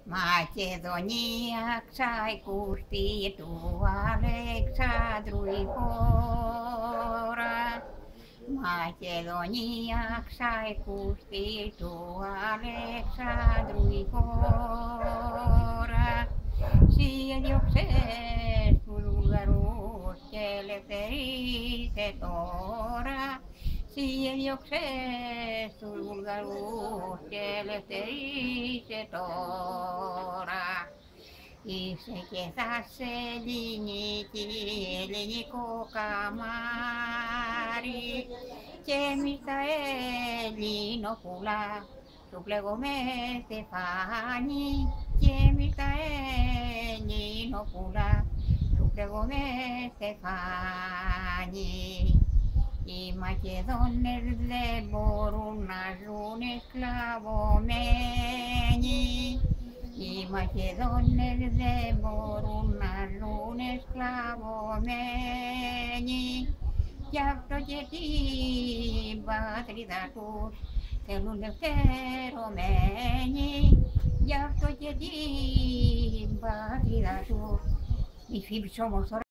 Macedonia sai curti tu Alexandrui fora. Macedonia sai curti tu Alexandrui fora. Si diocese vulgarus celeste tora. Si diocese vulgarus celeste tora. Ise kesase ελληνικό καμάρι και εμείς τα Ελληνοπούλα του πλέγουμε στεφάνι και εμείς τα Ελληνοπούλα του πλέγουμε στεφάνι. Οι Μακεδόνες δεν μπορούν να ζουν σκλαβωμένοι. Οι Μακεδόνες δεν μπορούν να ζουν σκλαβωμένοι. Γι' αυτό και την πατρίδα τους θέλουν ελευθερωμένοι. Γι' αυτό και την πατρίδα τους. Μη φύγεις όμως τώρα.